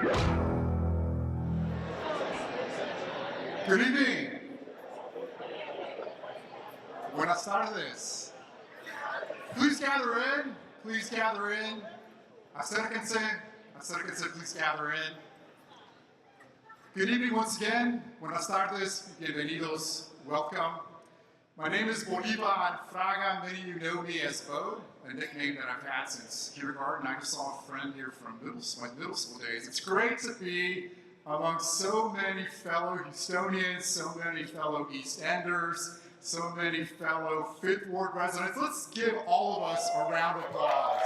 Good evening. Buenas tardes. Please gather in. Please gather in. Acérquense. Acérquense. Please gather in. Good evening once again. Buenas tardes. Bienvenidos. Welcome. My name is Bolivar Fraga. Many of you know me as Bo, a nickname that I've had since kindergarten. I just saw a friend here from my middle school days. It's great to be among so many fellow Houstonians, so many fellow East Enders, so many fellow Fifth Ward residents. Let's give all of us a round of applause.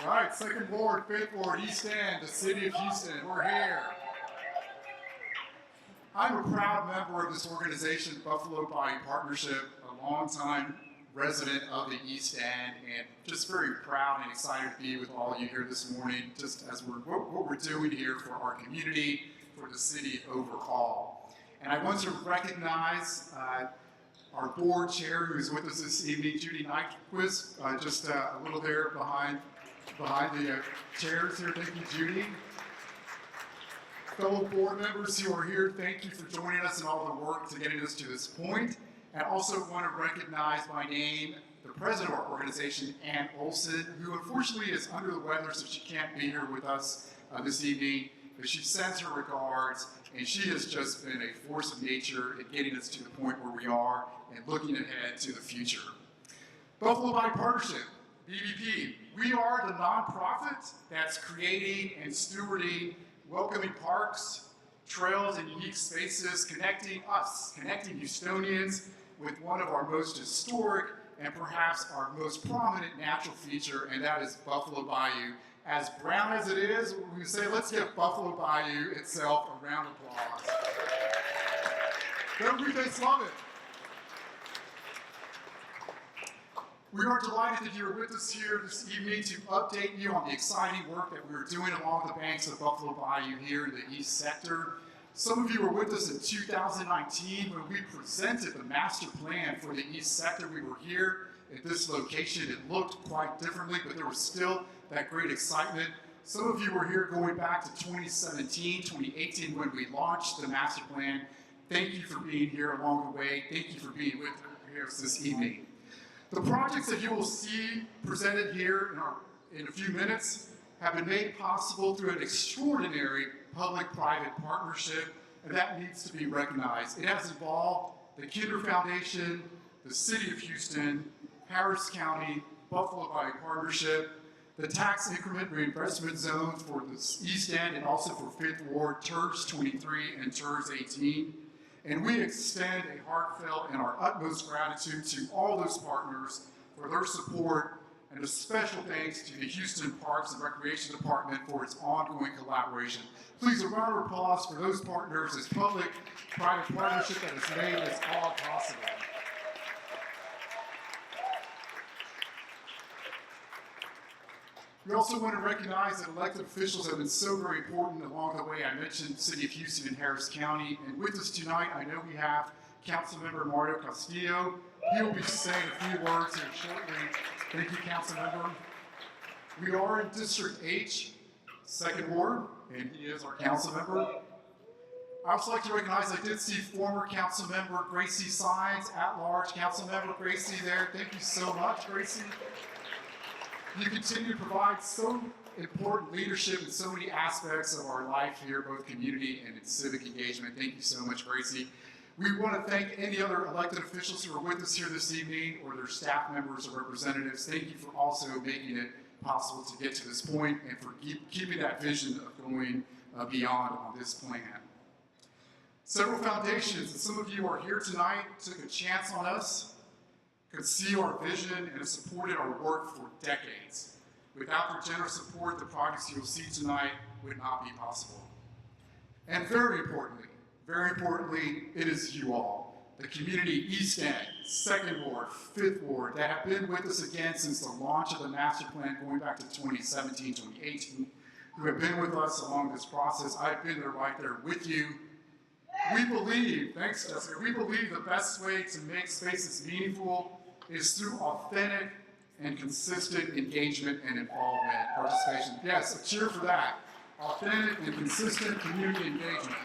All right, Second Ward, Fifth Ward, East End, the city of Houston, we're here. I'm a proud member of this organization, Buffalo Bayou Partnership, a longtime resident of the East End, and just very proud and excited to be with all of you here this morning, just as what we're doing here for our community, for the city overall. And I want to recognize our board chair who is with us this evening, Judy Nyquist, just a little there behind the chairs here. Thank you, Judy. Fellow board members who are here, thank you for joining us in all the work to getting us to this point. And also want to recognize by name the president of our organization, Ann Olson, who unfortunately is under the weather, so she can't be here with us this evening, but she sends her regards, and she has just been a force of nature in getting us to the point where we are and looking ahead to the future. Buffalo Bayou Partnership, BBP, we are the nonprofit that's creating and stewarding welcoming parks, trails, and unique spaces, connecting Houstonians with one of our most historic and perhaps our most prominent natural feature, and that is Buffalo Bayou. As brown as it is, we say, let's give Buffalo Bayou itself a round of applause. Don't we just love it? We are delighted that you're with us here this evening to update you on the exciting work that we're doing along the banks of Buffalo Bayou here in the East Sector. Some of you were with us in 2019 when we presented the master plan for the East Sector. We were here at this location. It looked quite differently, but there was still that great excitement. Some of you were here going back to 2017, 2018 when we launched the master plan. Thank you for being here along the way. Thank you for being with us this evening. The projects that you will see presented here in a few minutes have been made possible through an extraordinary public-private partnership, and that needs to be recognized. It has involved the Kinder Foundation, the City of Houston, Harris County, Buffalo Bayou Partnership, the tax increment reinvestment zones for the East End and also for Fifth Ward, TERS 23 and TERS 18. And we extend a heartfelt and our utmost gratitude to all those partners for their support, and a special thanks to the Houston Parks and Recreation Department for its ongoing collaboration. Please, a round of applause for those partners, this public-private partnership that has made this all possible. We also want to recognize that elected officials have been so very important along the way. I mentioned the City of Houston and Harris County, and with us tonight, I know we have Councilmember Mario Castillo. He will be saying a few words here shortly. Thank you, Councilmember. We are in District H, Second Ward, and he is our Councilmember. I also like to recognize I did see former Councilmember Gracie Sines, at-large Councilmember Gracie there. Thank you so much, Gracie. You continue to provide so important leadership in so many aspects of our life here, both community and in civic engagement. Thank you so much, Gracie. We want to thank any other elected officials who are with us here this evening, or their staff members or representatives. Thank you for also making it possible to get to this point and for keeping that vision of going beyond on this plan. Several foundations, and some of you are here tonight, took a chance on us, could see our vision, and have supported our work for decades. Without their generous support, the projects you'll see tonight would not be possible. And very importantly, it is you all, the community East End, Second Ward, Fifth Ward, that have been with us again since the launch of the master plan going back to 2017, 2018, who have been with us along this process. I've been there right there with you. We believe, thanks Jessica, we believe the best way to make spaces meaningful is through authentic and consistent engagement and involvement, participation. Yes, a cheer for that. Authentic and consistent community engagement.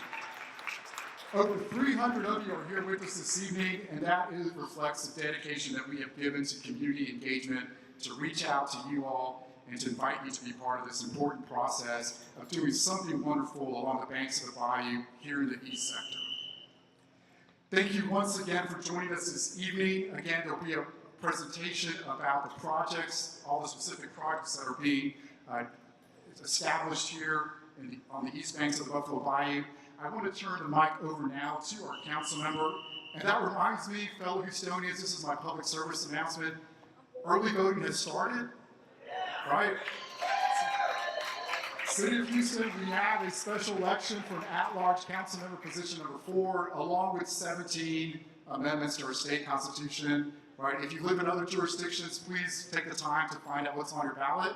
Over 300 of you are here with us this evening, and that reflects the dedication that we have given to community engagement, to reach out to you all, and to invite you to be part of this important process of doing something wonderful along the banks of the Bayou here in the East Sector. Thank you once again for joining us this evening. Again, there'll be a presentation about the projects, all the specific projects that are being established here on the east banks of the Buffalo Bayou. I want to turn the mic over now to our council member. And that reminds me, fellow Houstonians, this is my public service announcement. Early voting has started, right? City of Houston, we have a special election for an at-large council member position number 4, along with 17 amendments to our state constitution. Right? If you live in other jurisdictions, please take the time to find out what's on your ballot.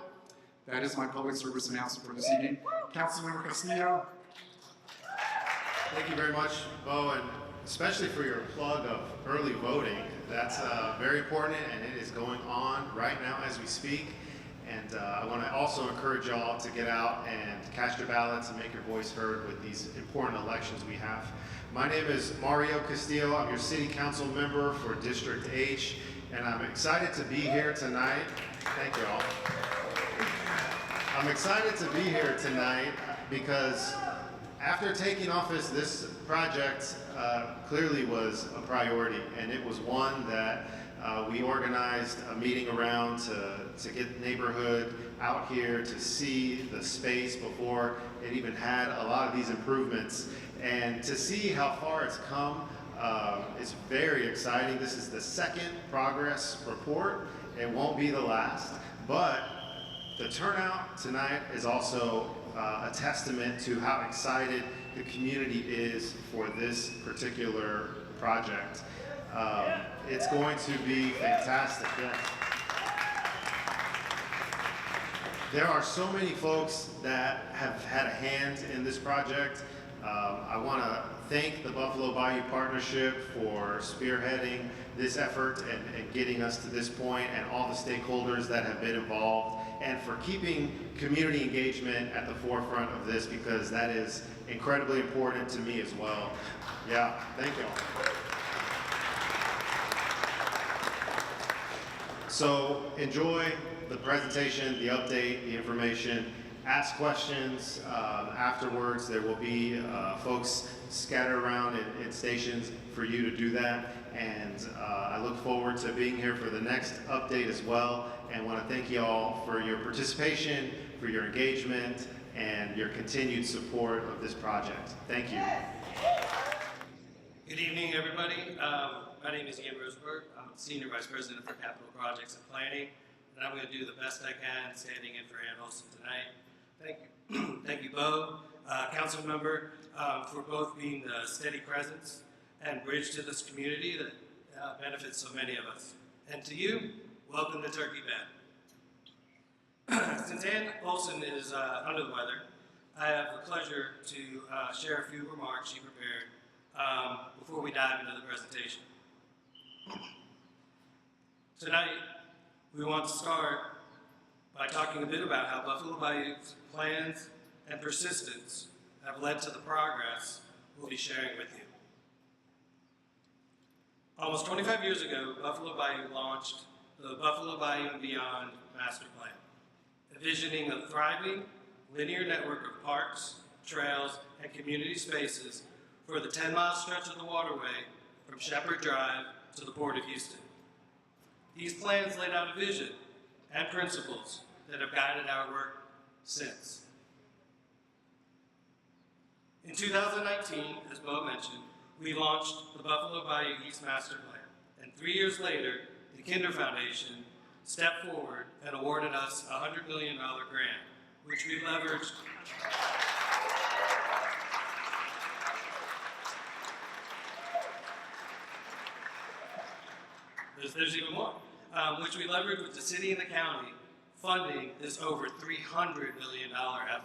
That is my public service announcement for this evening. Councilmember Castillo. Thank you very much, Bo, and especially for your plug of early voting. That's very important, and it is going on right now as we speak. And I want to also encourage y'all to get out and cast your ballots and make your voice heard with these important elections we have. My name is Mario Castillo. I'm your City Council member for District H, and I'm excited to be here tonight. Thank you all. I'm excited to be here tonight because after taking office, this project clearly was a priority, and it was one that we organized a meeting around to get the neighborhood out here to see the space before it even had a lot of these improvements. And to see how far it's come is very exciting. This is the second progress report. It won't be the last, but the turnout tonight is also a testament to how excited the community is for this particular project. It's going to be fantastic. Yes. There are so many folks that have had a hand in this project. I want to thank the Buffalo Bayou Partnership for spearheading this effort and getting us to this point, and all the stakeholders that have been involved, and for keeping community engagement at the forefront of this, because that is incredibly important to me as well. Yeah, thank you all. So enjoy the presentation, the update, the information. Ask questions afterwards. There will be folks scattered around in stations for you to do that. And I look forward to being here for the next update as well. And want to thank you all for your participation, for your engagement, and your continued support of this project. Thank you. Good evening, everybody. My name is Ian Rosenberg. I'm Senior Vice President for Capital Projects and Planning, and I'm going to do the best I can standing in for Ann Olson tonight. Thank you. Thank you, Bo, Council Member, for both being the steady presence and bridge to this community that benefits so many of us. And to you, welcome to Turkey Bend. Since Ann Olson is under the weather, I have the pleasure to share a few remarks she prepared before we dive into the presentation. Tonight, we want to start by talking a bit about how Buffalo Bayou's plans and persistence have led to the progress we'll be sharing with you. Almost 25 years ago, Buffalo Bayou launched the Buffalo Bayou and Beyond Master Plan, envisioning a thriving, linear network of parks, trails, and community spaces for the 10-mile stretch of the waterway from Shepherd Drive to the Port of Houston. These plans laid out a vision and principles that have guided our work since. In 2019, as Bo mentioned, we launched the Buffalo Bayou East Master Plan, and 3 years later, the Kinder Foundation stepped forward and awarded us a $100 million grant, which we leveraged There's even more, which we leveraged with the city and the county, funding this over $300 million effort.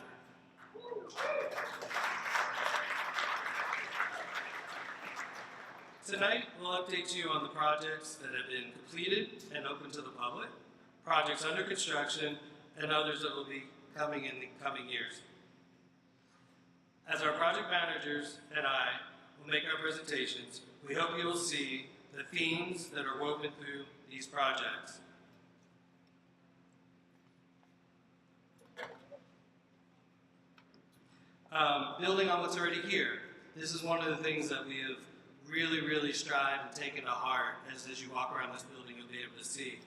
Tonight, we'll update you on the projects that have been completed and open to the public, projects under construction, and others that will be coming in the coming years. As our project managers and I will make our presentations, we hope you will see the themes that are woven through these projects. Building on what's already here, this is one of the things that we have really strived and taken to heart. As you walk around this building, you'll be able to see.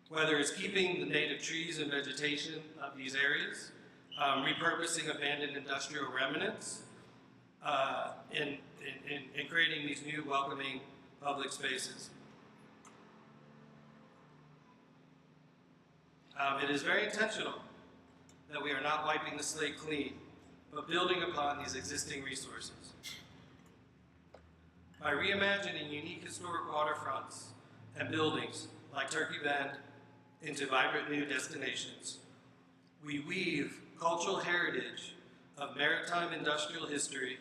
Whether it's keeping the native trees and vegetation of these areas, repurposing abandoned industrial remnants, and creating these new welcoming public spaces. It is very intentional that we are not wiping the slate clean, but building upon these existing resources. By reimagining unique historic waterfronts and buildings like Turkey Bend into vibrant new destinations, we weave cultural heritage of maritime industrial history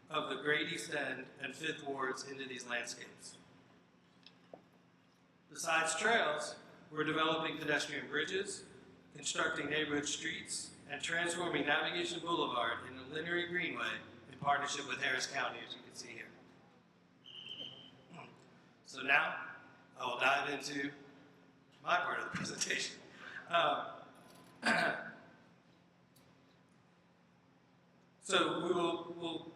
of the Great East End and Fifth Wards into these landscapes. Besides trails, we're developing pedestrian bridges, constructing neighborhood streets, and transforming Navigation Boulevard into a linear greenway in partnership with Harris County, as you can see here. So now, I will dive into my part of the presentation. So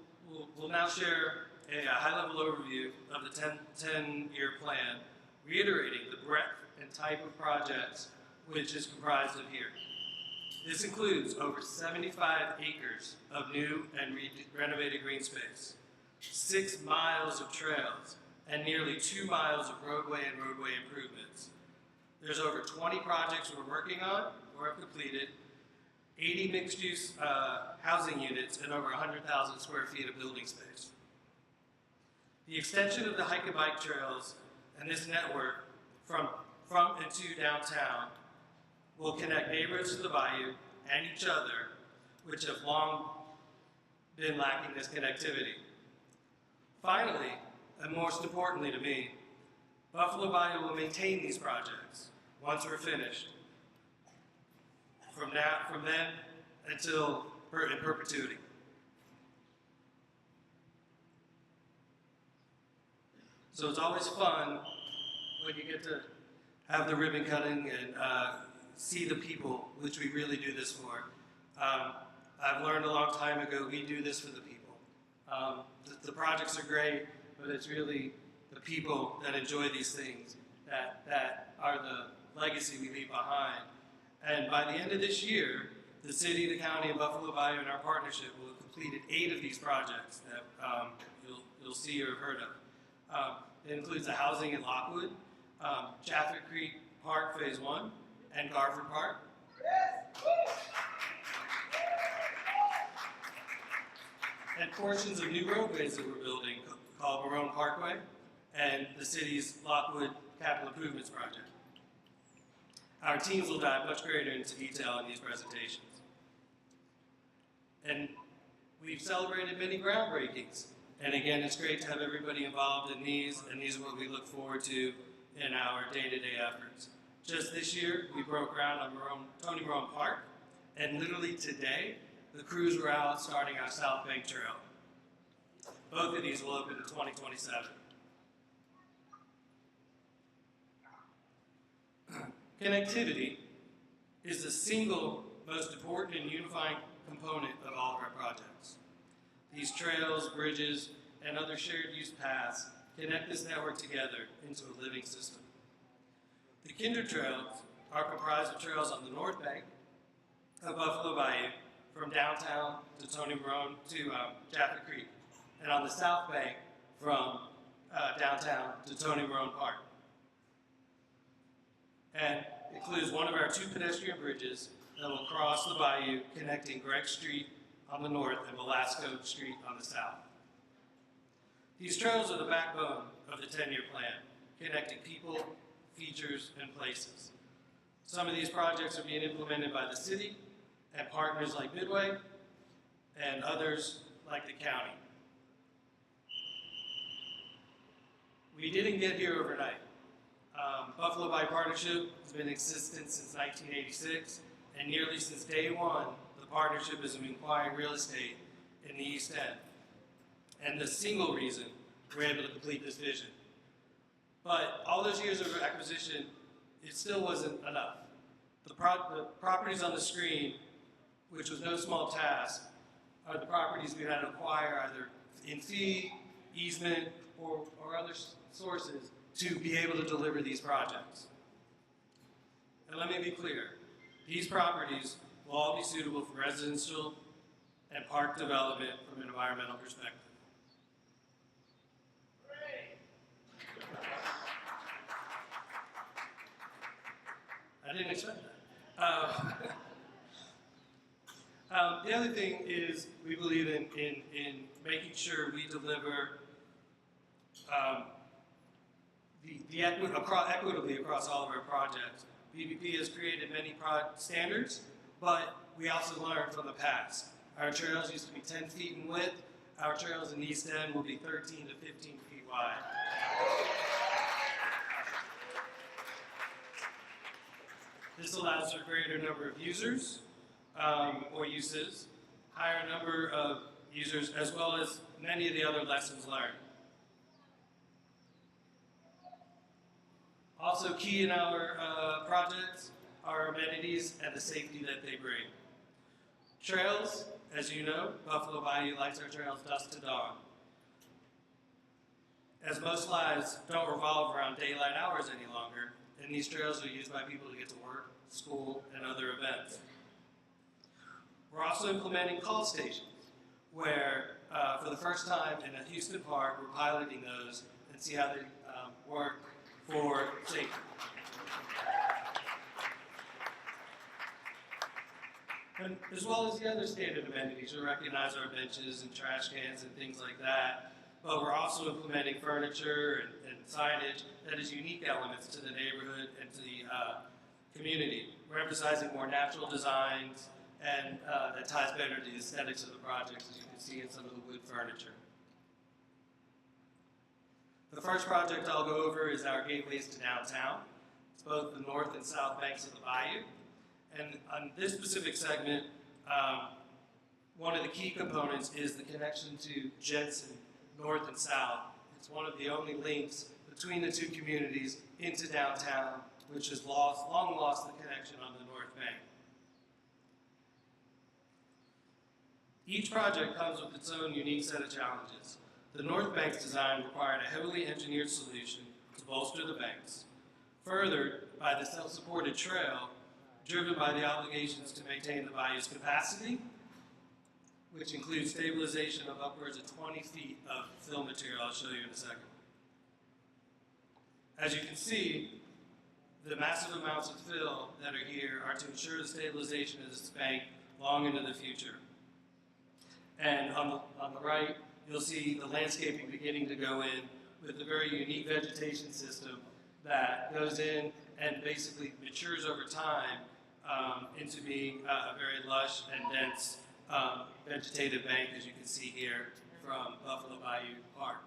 we'll now share a high-level overview of the 10-year plan, reiterating the breadth and type of projects which is comprised of here. This includes over 75 acres of new and renovated green space, 6 miles of trails, and nearly 2 miles of roadway and roadway improvements. There's over 20 projects we're working on or have completed, 80 mixed-use housing units, and over 100,000 square feet of building space. The extension of the hike and bike trails and this network from and to downtown will connect neighborhoods to the Bayou and each other, which have long been lacking this connectivity. Finally, and most importantly to me, Buffalo Bayou will maintain these projects once we're finished, from then until in perpetuity. So it's always fun when you get to have the ribbon cutting and see the people, which we really do this for. I've learned a long time ago, we do this for the people. The projects are great, but it's really the people that enjoy these things that are the legacy we leave behind. And by the end of this year, the city, the county, and Buffalo Bayou in our partnership will have completed 8 of these projects that you'll see or have heard of. It includes the housing in Lockwood, Chaffet Creek Park Phase 1, and Garford Park. And portions of new roadways that we're building called Barone Parkway and the city's Lockwood Capital Improvements Project. Our teams will dive much greater into detail in these presentations. And we've celebrated many groundbreakings. And again, it's great to have everybody involved in these, and these are what we look forward to in our day-to-day efforts. Just this year, we broke ground on Tony Marone Park, and literally today, the crews were out starting our South Bank Trail. Both of these will open in 2027. Connectivity is the single most important and unifying component of all of our projects. These trails, bridges, and other shared use paths connect this network together into a living system. The Kinder Trails are comprised of trails on the north bank of Buffalo Bayou from downtown to Tony Marone to Chaffet Creek, and on the south bank from downtown to Tony Marone Park. And includes one of our 2 pedestrian bridges that will cross the bayou, connecting Gregg Street on the north and Velasco Street on the south. These trails are the backbone of the 10-year plan, connecting people, features, and places. Some of these projects are being implemented by the city and partners like Midway, and others like the county. We didn't get here overnight. Buffalo Bayou Partnership has been in existence since 1986, and nearly since day one, the partnership has been acquiring real estate in the East End. And the single reason we're able to complete this vision. But all those years of acquisition, it still wasn't enough. The properties on the screen, which was no small task, are the properties we had to acquire either in fee, easement, or other sources to be able to deliver these projects. And let me be clear, these properties will all be suitable for residential and park development from an environmental perspective. I didn't expect that. The other thing is we believe in making sure we deliver equitably across all of our projects. BBP has created many standards, but we also learn from the past. Our trails used to be 10 feet in width. Our trails in East End will be 13 to 15 feet wide. This allows for a greater number of users or uses, higher number of users, as well as many of the other lessons learned. Also key in our projects are amenities and the safety that they bring. Trails, as you know, Buffalo Bayou lights our trails dusk to dawn. As most lives don't revolve around daylight hours any longer, and these trails are used by people to get to work, school, and other events. We're also implementing call stations, where for the first time in a Houston park, we're piloting those and see how they work for safety. And as well as the other standard amenities, we recognize our benches and trash cans and things like that, but we're also implementing furniture and signage that is unique elements to the neighborhood and to the community. We're emphasizing more natural designs and that ties better to the aesthetics of the projects, as you can see in some of the wood furniture. The first project I'll go over is our gateways to downtown. It's both the north and south banks of the bayou. And on this specific segment, one of the key components is the connection to Jensen, north and south. It's one of the only links between the two communities into downtown, which has long lost the connection on the north bank. Each project comes with its own unique set of challenges. The North Bank's design required a heavily engineered solution to bolster the banks, furthered by the self-supported trail, driven by the obligations to maintain the bayou's capacity, which includes stabilization of upwards of 20 feet of fill material. I'll show you in a second. As you can see, the massive amounts of fill that are here are to ensure the stabilization of this bank long into the future. And on the right, you'll see the landscaping beginning to go in with a very unique vegetation system that goes in and basically matures over time into being a very lush and dense vegetative bank, as you can see here from Buffalo Bayou Park.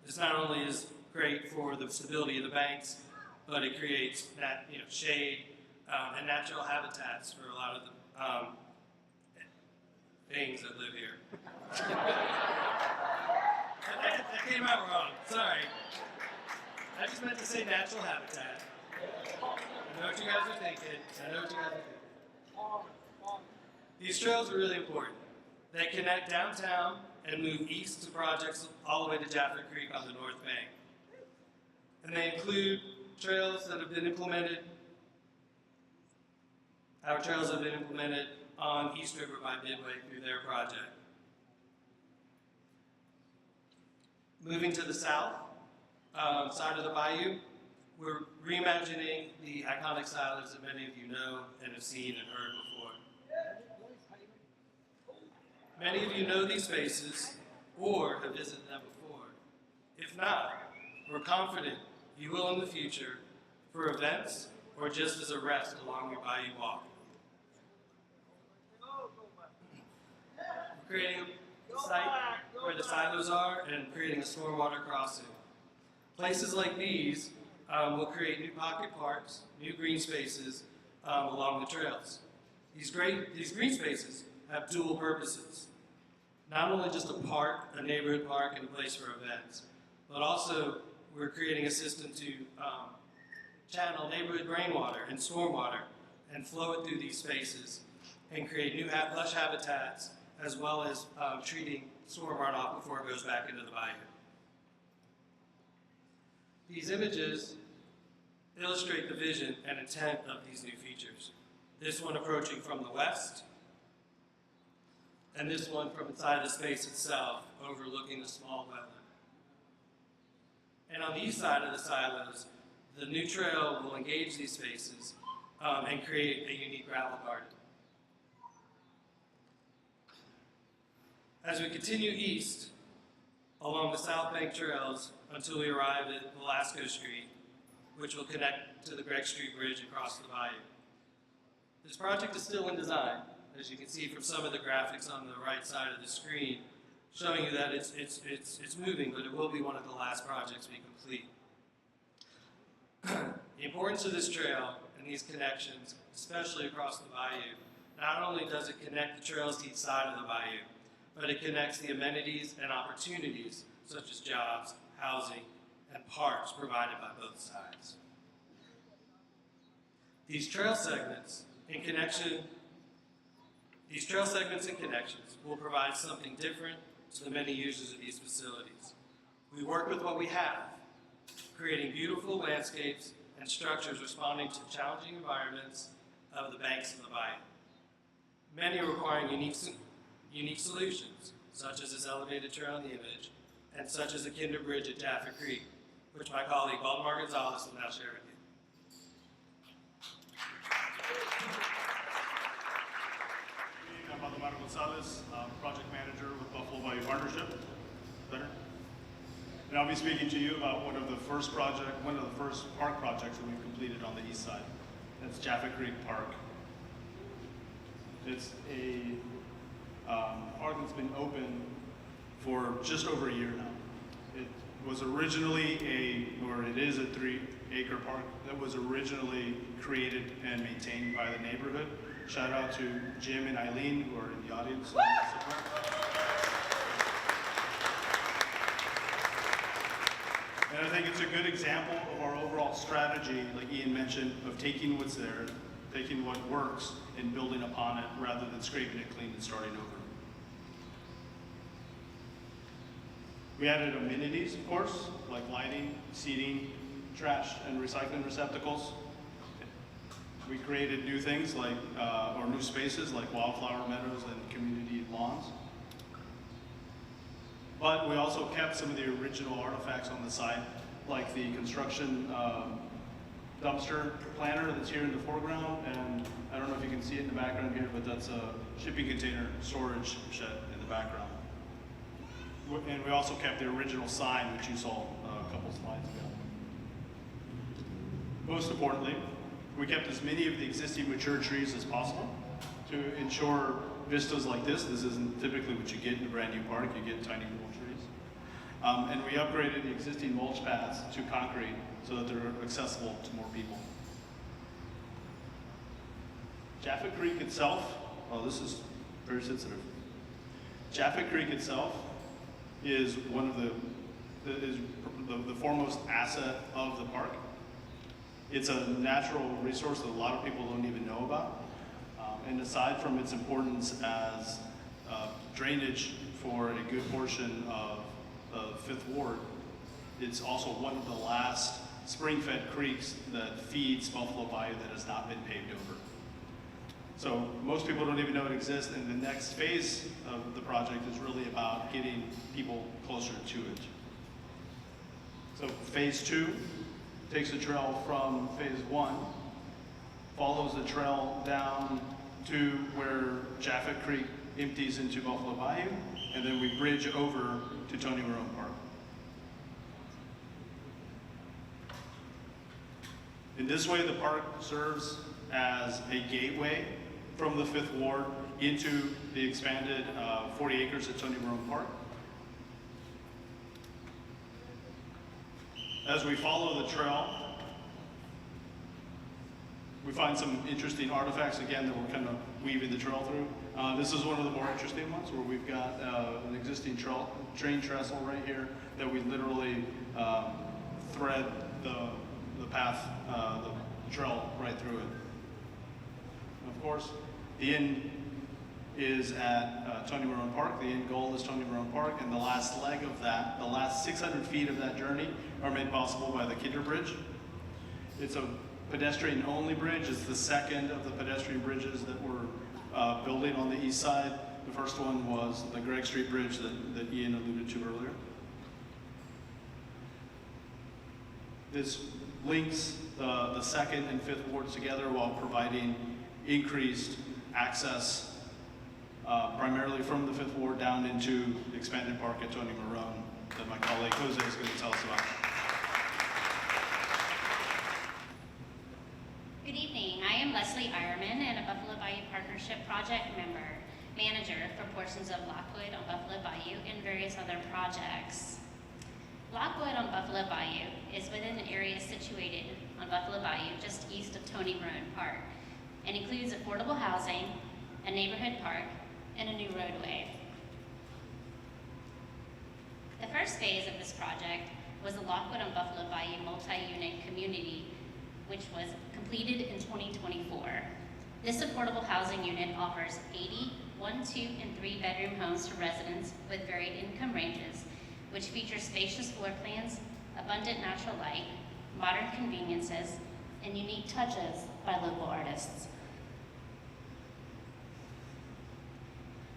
This not only is great for the stability of the banks, but it creates shade and natural habitats for a lot of the things that live here. that came out wrong, sorry. I just meant to say natural habitat. I know what you guys are thinking. These trails are really important. They connect downtown and move east to projects all the way to Jaffa Creek on the north bank. And they include trails that have been implemented. Our trails have been implemented on East River by Midway through their project. Moving to the south side of the bayou, we're reimagining the iconic silos that many of you know and have seen and heard before. Many of you know these spaces or have visited them before. If not, we're confident you will in the future for events or just as a rest along your bayou walk. We're creating a site where the silos are and creating a stormwater crossing. Places like these we'll create new pocket parks, new green spaces along the trails. These green spaces have dual purposes. Not only just a park, a neighborhood park, and a place for events, but also we're creating a system to channel neighborhood rainwater and stormwater and flow it through these spaces and create new lush habitats, as well as treating storm runoff before it goes back into the bayou. These images illustrate the vision and intent of these new features. This one approaching from the west, and this one from inside the space itself, overlooking the small wetland. And on the east side of the silos, the new trail will engage these spaces and create a unique gravel garden. As we continue east along the South Bank trails until we arrive at Velasco Street, which will connect to the Gregg Street Bridge across the bayou. This project is still in design, as you can see from some of the graphics on the right side of the screen, showing you that it's moving, but it will be one of the last projects we complete. The importance of this trail and these connections, especially across the bayou, not only does it connect the trails to each side of the bayou, but it connects the amenities and opportunities such as jobs, housing, and parks provided by both sides. These trail segments and connections will provide something different to the many users of these facilities. We work with what we have, creating beautiful landscapes and structures responding to challenging environments of the banks of the bayou. Many requiring unique solutions, such as this elevated trail in the image, and such as the Kinder Bridge at Jaffa Creek, which my colleague Baltimore Gonzalez will now share with you. I'm Baltimore Gonzalez, project manager with Buffalo Bayou Partnership. Better? And I'll be speaking to you about one of the first park projects that we've completed on the east side. That's Jaffa Creek Park. It's a park that's been open for just over a year now. It was originally it is a 3-acre park that was originally created and maintained by the neighborhood. Shout out to Jim and Eileen who are in the audience. And I think it's a good example of our overall strategy, like Ian mentioned, of taking what's there, taking what works, and building upon it rather than scraping it clean and starting over. We added amenities, of course, like lighting, seating, trash, and recycling receptacles. We created new things like, or new spaces like wildflower meadows and community lawns. But we also kept some of the original artifacts on the site, like the construction dumpster planter that's here in the foreground, and I don't know if you can see it in the background here, but that's a shipping container storage shed in the background. And we also kept the original sign, which you saw a couple slides ago. Most importantly, we kept as many of the existing mature trees as possible to ensure vistas like this. This isn't typically what you get in a brand new park. You get tiny little trees. And we upgraded the existing mulch paths to concrete so that they're accessible to more people. Jaffa Creek itself, well, this is very sensitive. Jaffa Creek itself is one of the foremost asset of the park. It's a natural resource that a lot of people don't even know about. And aside from its importance as drainage for a good portion of the Fifth Ward, it's also one of the last spring-fed creeks that feeds Buffalo Bayou that has not been paved over. So most people don't even know it exists, and the next phase of the project is really about getting people closer to it. So phase 2 takes the trail from phase 1, follows the trail down to where Jaffa Creek empties into Buffalo Bayou, and then we bridge over to Tony Marone Park. In this way, the park serves as a gateway from the Fifth Ward into the expanded 40 acres at Tony Marone Park. As we follow the trail we find some interesting artifacts, again, that we're kind of weaving the trail through. This is one of the more interesting ones where we've got an existing train trestle right here that we literally thread the path, the trail right through it. And of course, the end is at Tony Marone Park. The end goal is Tony Marone Park, and the last leg of that, the last 600 feet of that journey are made possible by the Kinder Bridge. It's a pedestrian-only bridge. It's the second of the pedestrian bridges that we're building on the east side. The first one was the Gregg Street Bridge that Ian alluded to earlier. This links the second and fifth wards together while providing increased access primarily from the fifth ward down into the expanded park at Tony Marone that my colleague Jose is going to tell us about. Good evening. I am Leslie Ironman and a Buffalo Bayou Partnership Project member, manager for portions of Lockwood on Buffalo Bayou and various other projects. Lockwood on Buffalo Bayou is within an area situated on Buffalo Bayou just east of Tony Marone Park and includes affordable housing, a neighborhood park, and a new roadway. The first phase of this project was the Lockwood on Buffalo Bayou multi-unit community, which was completed in 2024. This affordable housing unit offers 80 1-, 2-, and 3-bedroom homes to residents with varied income ranges, which features spacious floor plans, abundant natural light, modern conveniences, and unique touches by local artists.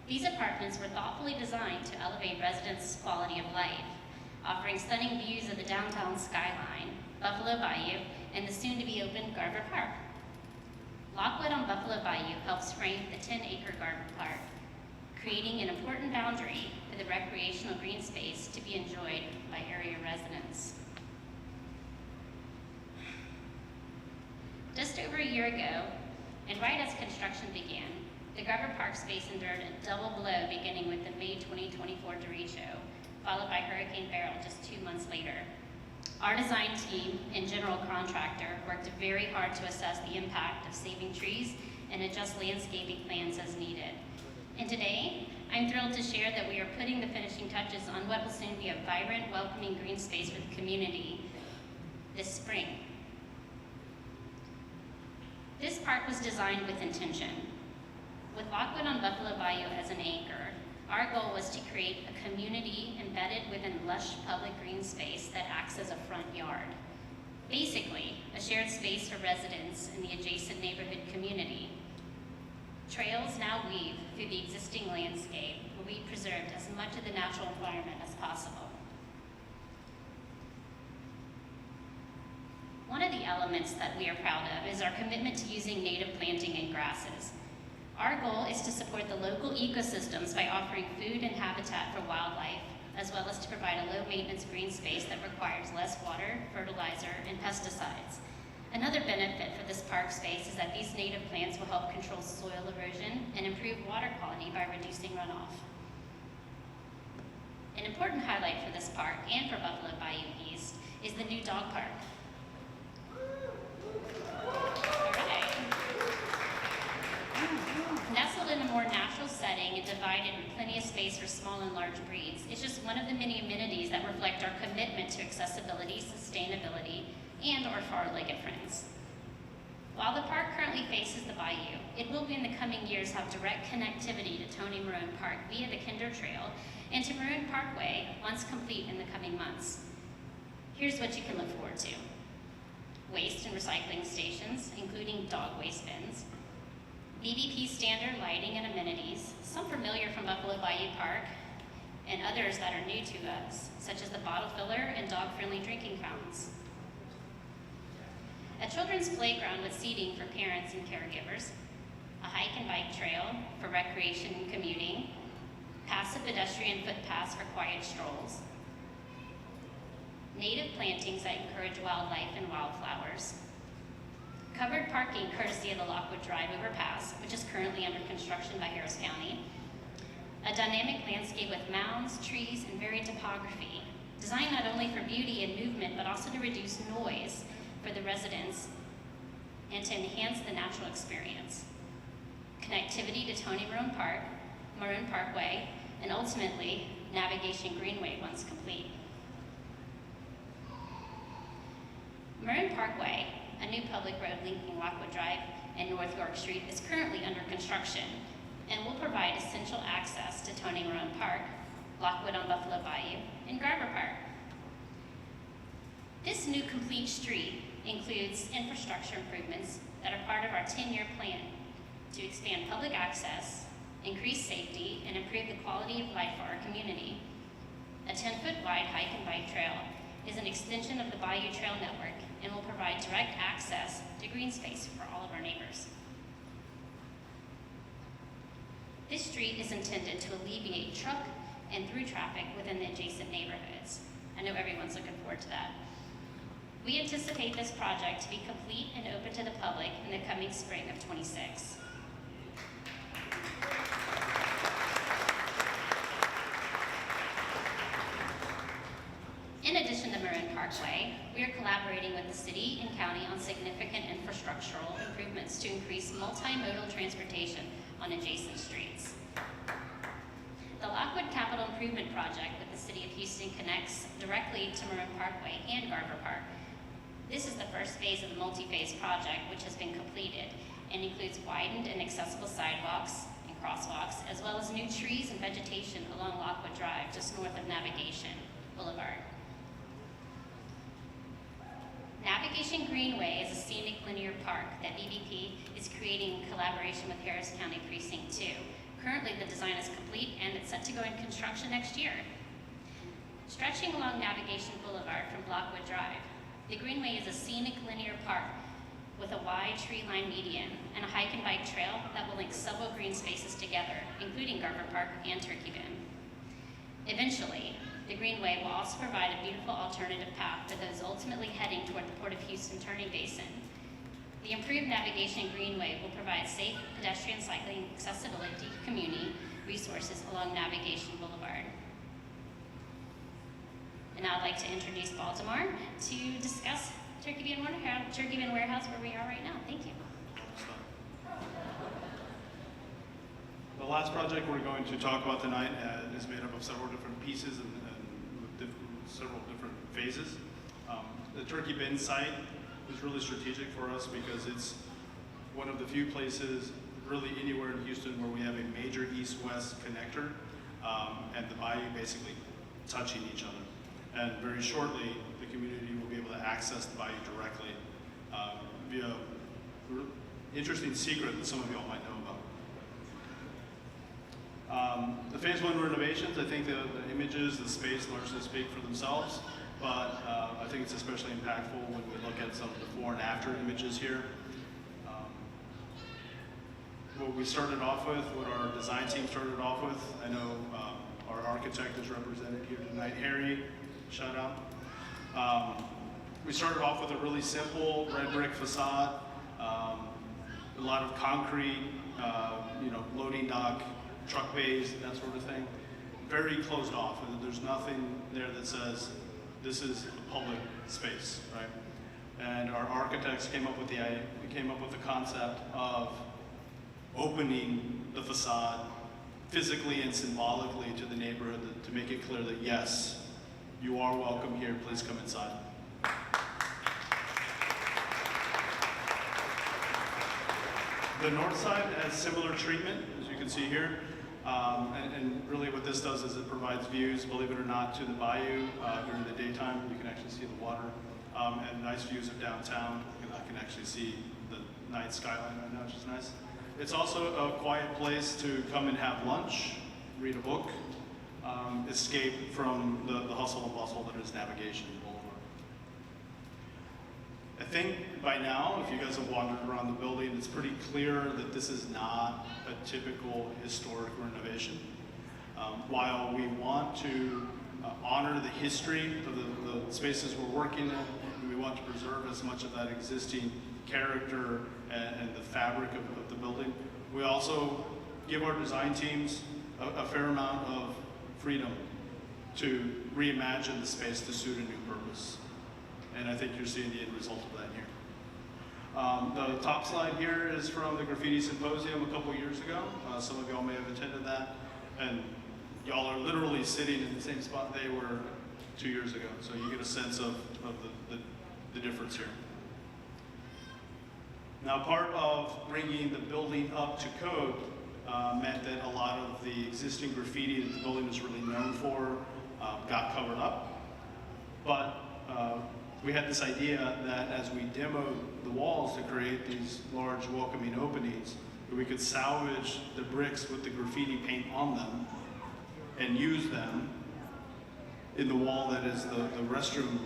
These apartments were thoughtfully designed to elevate residents' quality of life, offering stunning views of the downtown skyline, Buffalo Bayou, and the soon-to-be-open Garver Park. Lockwood on Buffalo Bayou helps frame the 10-acre Garver Park, creating an important boundary for the recreational green space to be enjoyed by area residents. Just over a year ago, and right as construction began, the Garver Park space endured a double blow beginning with the May 2024 derecho, followed by Hurricane Beryl just 2 months later. Our design team and general contractor worked very hard to assess the impact of saving trees and adjust landscaping plans as needed. And today, I'm thrilled to share that we are putting the finishing touches on what will soon be a vibrant, welcoming green space for the community this spring. This park was designed with intention. With Lockwood on Buffalo Bayou as an anchor, our goal was to create a community embedded within lush public green space that acts as a front yard. Basically, a shared space for residents in the adjacent neighborhood community. Trails now weave through the existing landscape where we preserved as much of the natural environment as possible. One of the elements that we are proud of is our commitment to using native planting and grasses. Our goal is to support the local ecosystems by offering food and habitat for wildlife, as well as to provide a low-maintenance green space that requires less water, fertilizer, and pesticides. Another benefit for this park space is that these native plants will help control soil erosion and improve water quality by reducing runoff. An important highlight for this park and for Buffalo Bayou East is the new dog park. Nestled in a more natural setting and divided with plenty of space for small and large breeds, it's just one of the many amenities that reflect our commitment to accessibility, sustainability, and our far-legged friends. While the park currently faces the bayou, it will in the coming years have direct connectivity to Tony Marone Park via the Kinder Trail and to Marone Parkway once complete in the coming months. Here's what you can look forward to. Waste and recycling stations, including dog waste bins, BVP standard lighting and amenities, some familiar from Buffalo Bayou Park, and others that are new to us, such as the bottle filler and dog-friendly drinking fountains. A children's playground with seating for parents and caregivers, a hike and bike trail for recreation and commuting, passive pedestrian footpaths for quiet strolls, native plantings that encourage wildlife and wildflowers, covered parking courtesy of the Lockwood Drive overpass, which is currently under construction by Harris County, a dynamic landscape with mounds, trees, and varied topography, designed not only for beauty and movement, but also to reduce noise for the residents and to enhance the natural experience. Connectivity to Tony Maroon Parkway, and ultimately, Navigation Greenway once complete. Maroon Parkway, a new public road linking Lockwood Drive and North York Street, is currently under construction and will provide essential access to Tony Maroon Park, Lockwood on Buffalo Bayou, and Garber Park. This new complete street includes infrastructure improvements that are part of our 10-year plan to expand public access, increase safety, and improve the quality of life for our community. A 10-foot wide hike and bike trail is an extension of the Bayou Trail Network and will provide direct access to green space for all of our neighbors. This street is intended to alleviate truck and through traffic within the adjacent neighborhoods. I know everyone's looking forward to that. We anticipate this project to be complete and open to the public in the coming spring of '26. In addition to Maroon Parkway, we are collaborating with the city and county on significant infrastructural improvements to increase multimodal transportation on adjacent streets. The Lockwood Capital Improvement Project with the City of Houston connects directly to Maroon Parkway and Garber Park. This is the first phase of the multi-phase project, which has been completed and includes widened and accessible sidewalks and crosswalks, as well as new trees and vegetation along Lockwood Drive, just north of Navigation Boulevard. Navigation Greenway is a scenic linear park that BVP is creating in collaboration with Harris County Precinct 2. Currently, the design is complete and it's set to go in construction next year. Stretching along Navigation Boulevard from Lockwood Drive, the Greenway is a scenic linear park with a wide tree-lined median and a hike and bike trail that will link several green spaces together, including Garber Park and Turkey Bend. Eventually, the Greenway will also provide a beautiful alternative path for those ultimately heading toward the Port of Houston turning basin. The improved Navigation Greenway will provide safe pedestrian cycling accessibility to community resources along Navigation Boulevard. And I'd like to introduce Baltimore to discuss Turkey Bend Warehouse, where we are right now. Thank you. The last project we're going to talk about tonight is made up of several different pieces and several different phases. The Turkey Bend site is really strategic for us because it's one of the few places really anywhere in Houston where we have a major east-west connector and the bayou basically touching each other. And very shortly, the community will be able to access the bayou directly via an interesting secret that some of you all might know about. The phase one renovations, I think the images, the space largely speak for themselves, but I think it's especially impactful when we look at some of the before and after images here. What we started off with, what our design team started off with, I know our architect is represented here tonight, Harry, shout out. We started off with a really simple red brick facade, a lot of concrete, loading dock, truck bays, that sort of thing. Very closed off, and there's nothing there that says this is a public space, right? And our architects came up with the concept of opening the facade physically and symbolically to the neighborhood to make it clear that yes, you are welcome here, please come inside. The north side has similar treatment, as you can see here. And really what this does is it provides views, believe it or not, to the bayou during the daytime. You can actually see the water and nice views of downtown. I can actually see the night skyline right now, which is nice. It's also a quiet place to come and have lunch, read a book, escape from the hustle and bustle that is Navigation Boulevard. I think by now, if you guys have wandered around the building, it's pretty clear that this is not a typical historic renovation. While we want to honor the history of the spaces we're working in, and we want to preserve as much of that existing character and the fabric of the building, we also give our design teams a fair amount of freedom to reimagine the space to suit a new purpose. And I think you're seeing the end result of that here. The top slide here is from the Graffiti Symposium a couple years ago. Some of y'all may have attended that. And y'all are literally sitting in the same spot they were 2 years ago. So you get a sense of the difference here. Now, part of bringing the building up to code meant that a lot of the existing graffiti that the building was really known for got covered up. But we had this idea that as we demoed the walls to create these large welcoming openings, that we could salvage the bricks with the graffiti paint on them and use them in the wall that is the restroom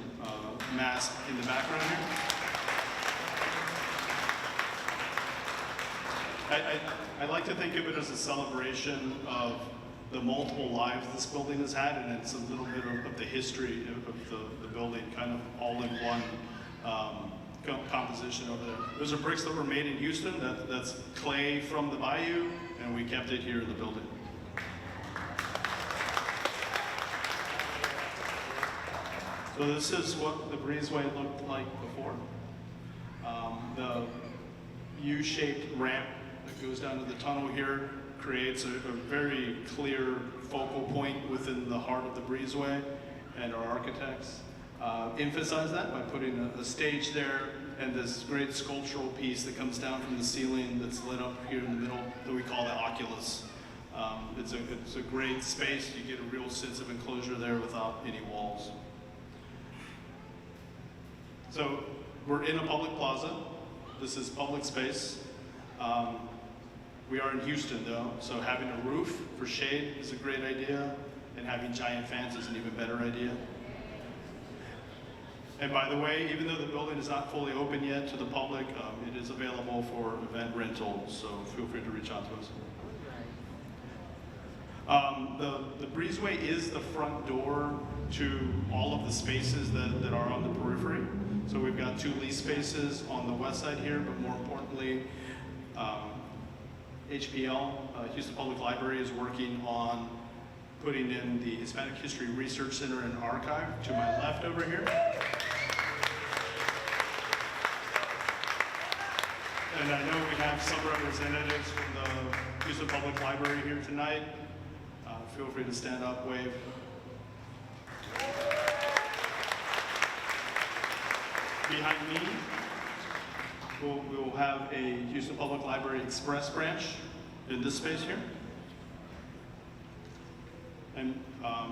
mask in the background here. I like to think of it as a celebration of the multiple lives this building has had, and it's a little bit of the history of the building, kind of all in one composition over there. Those are bricks that were made in Houston. That's clay from the Bayou, and we kept it here in the building. So this is what the breezeway looked like before. The U-shaped ramp that goes down to the tunnel here creates a very clear focal point within the heart of the breezeway, and our architects emphasize that by putting a stage there and this great sculptural piece that comes down from the ceiling that's lit up here in the middle that we call the oculus. It's a great space. You get a real sense of enclosure there without any walls. So we're in a public plaza. This is public space. We are in Houston though, so having a roof for shade is a great idea, and having giant fans is an even better idea. And by the way, even though the building is not fully open yet to the public, it is available for event rentals, so feel free to reach out to us. The breezeway is the front door to all of the spaces that are on the periphery. So we've got 2 lease spaces on the west side here, but more importantly, HPL, Houston Public Library, is working on putting in the Hispanic History Research Center and Archive to my left over here. And I know we have some representatives from the Houston Public Library here tonight. Feel free to stand up, wave. Behind me, we will have a Houston Public Library Express branch in this space here. And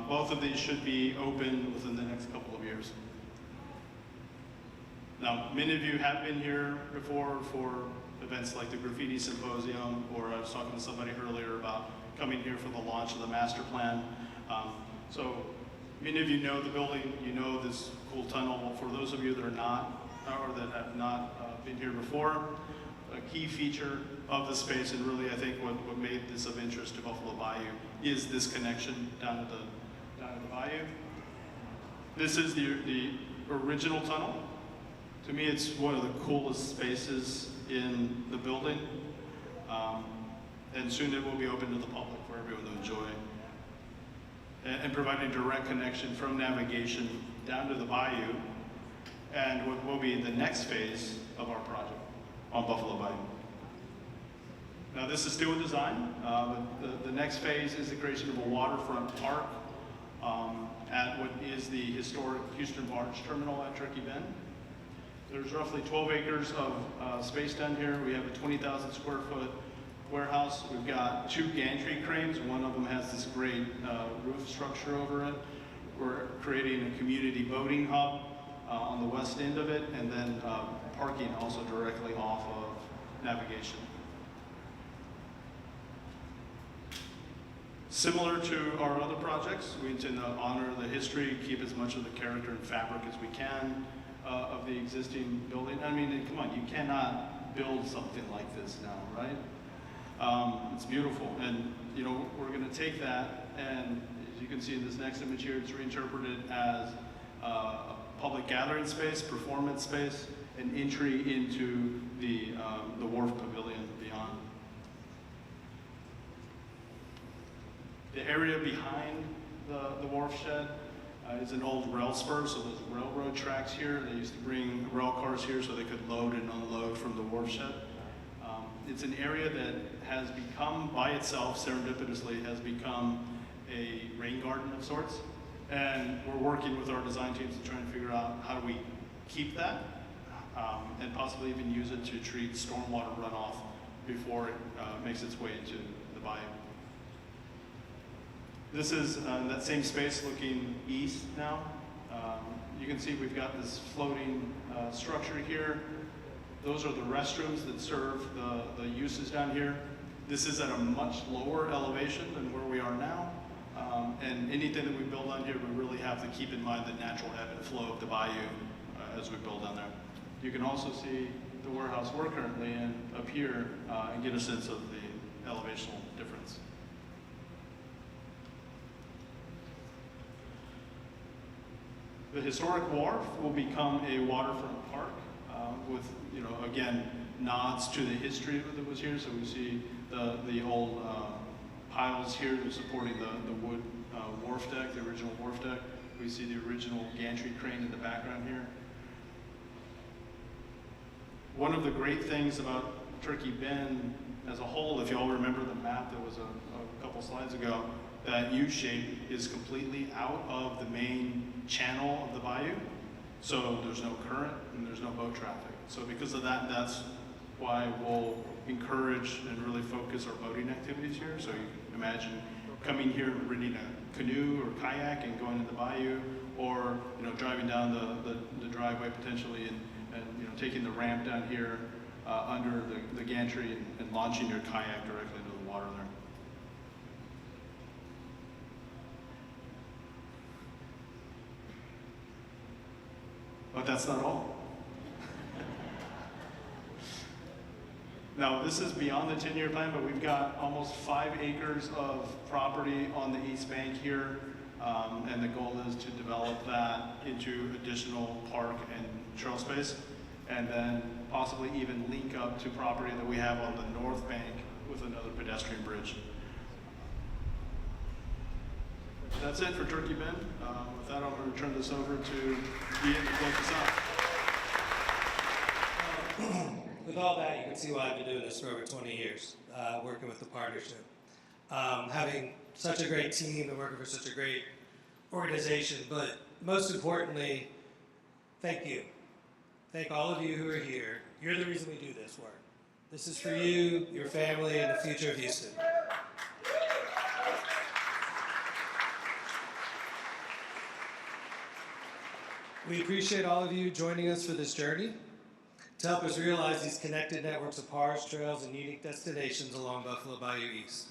both of these should be open within the next couple of years. Now, many of you have been here before for events like the Graffiti Symposium, or I was talking to somebody earlier about coming here for the launch of the master plan. So many of you know the building, you know this cool tunnel. For those of you that are not, or that have not been here before, a key feature of the space, and really I think what made this of interest to Buffalo Bayou, is this connection down to the Bayou. This is the original tunnel. To me, it's one of the coolest spaces in the building. And soon it will be open to the public for everyone to enjoy. And providing direct connection from navigation down to the Bayou, and what will be the next phase of our project on Buffalo Bayou. Now this is still in design. The next phase is the creation of a waterfront park at what is the historic Houston Barge Terminal at Turkey Bend. There's roughly 12 acres of space down here. We have a 20,000 square foot warehouse. We've got 2 gantry cranes. One of them has this great roof structure over it. We're creating a community boating hub on the west end of it, and then parking also directly off of navigation. Similar to our other projects, we intend to honor the history, keep as much of the character and fabric as we can of the existing building. I mean, come on, you cannot build something like this now, right? It's beautiful, and you know, we're going to take that, and as you can see in this next image here, it's reinterpreted as a public gathering space, performance space, an entry into the wharf pavilion beyond. The area behind the wharf shed It's an old rail spur, so those railroad tracks here, they used to bring rail cars here so they could load and unload from the wharf shed. It's an area that has become, by itself, serendipitously, has become a rain garden of sorts. And we're working with our design teams to try and figure out how do we keep that and possibly even use it to treat stormwater runoff before it makes its way into the bayou. This is that same space looking east now. You can see we've got this floating structure here. Those are the restrooms that serve the uses down here. This is at a much lower elevation than where we are now. And anything that we build on here, we really have to keep in mind the natural ebb and flow of the bayou as we build down there. You can also see the warehouse we're currently in up here and get a sense of the elevational difference. The historic wharf will become a waterfront park with, again, nods to the history that was here. So we see the old piles here supporting the wood wharf deck, the original wharf deck. We see the original gantry crane in the background here. One of the great things about Turkey Bend as a whole, if you all remember the map that was a couple slides ago, that U-shape is completely out of the main channel of the bayou. So there's no current and there's no boat traffic. So because of that, that's why we'll encourage and really focus our boating activities here. So you can imagine coming here and renting a canoe or kayak and going to the bayou, or driving down the driveway potentially and taking the ramp down here under the gantry and launching your kayak directly into the water there. But that's not all. Now, this is beyond the 10-year plan, but we've got almost 5 acres of property on the east bank here, and the goal is to develop that into additional park and trail space, and then possibly even link up to property that we have on the north bank with another pedestrian bridge. That's it for Turkey Bend. With that, I'm going to turn this over to Ian to close us out. With all that, you can see why I've been doing this for over 20 years, working with the partnership. Having such a great team and working for such a great organization, but most importantly, thank you. Thank all of you who are here. You're the reason we do this work. This is for you, your family, and the future of Houston. We appreciate all of you joining us for this journey to help us realize these connected networks of parks, trails, and unique destinations along Buffalo Bayou East.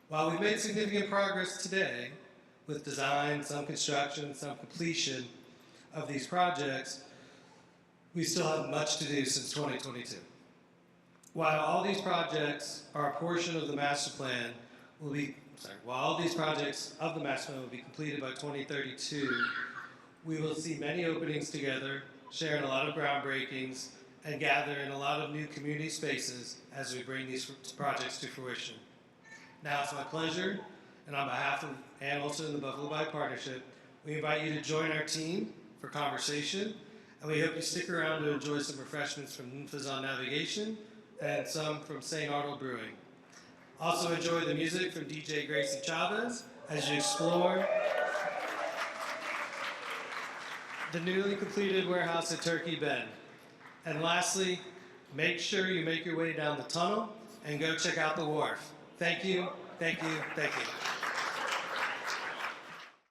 While we've made significant progress today with design, some construction, some completion of these projects, we still have much to do since 2022. While all these projects are a portion of the master plan will be completed by 2032, we will see many openings together, sharing a lot of groundbreakings, and gather in a lot of new community spaces as we bring these projects to fruition. Now it's my pleasure, and on behalf of Ann Olson and the Buffalo Bayou Partnership, we invite you to join our team for conversation, and we hope you stick around to enjoy some refreshments from Nfazon Navigation and some from St. Arnold Brewing. Also enjoy the music from DJ Gracie Chavez as you explore the newly completed warehouse at Turkey Bend. And lastly, make sure you make your way down the tunnel and go check out the wharf. Thank you, thank you, thank you.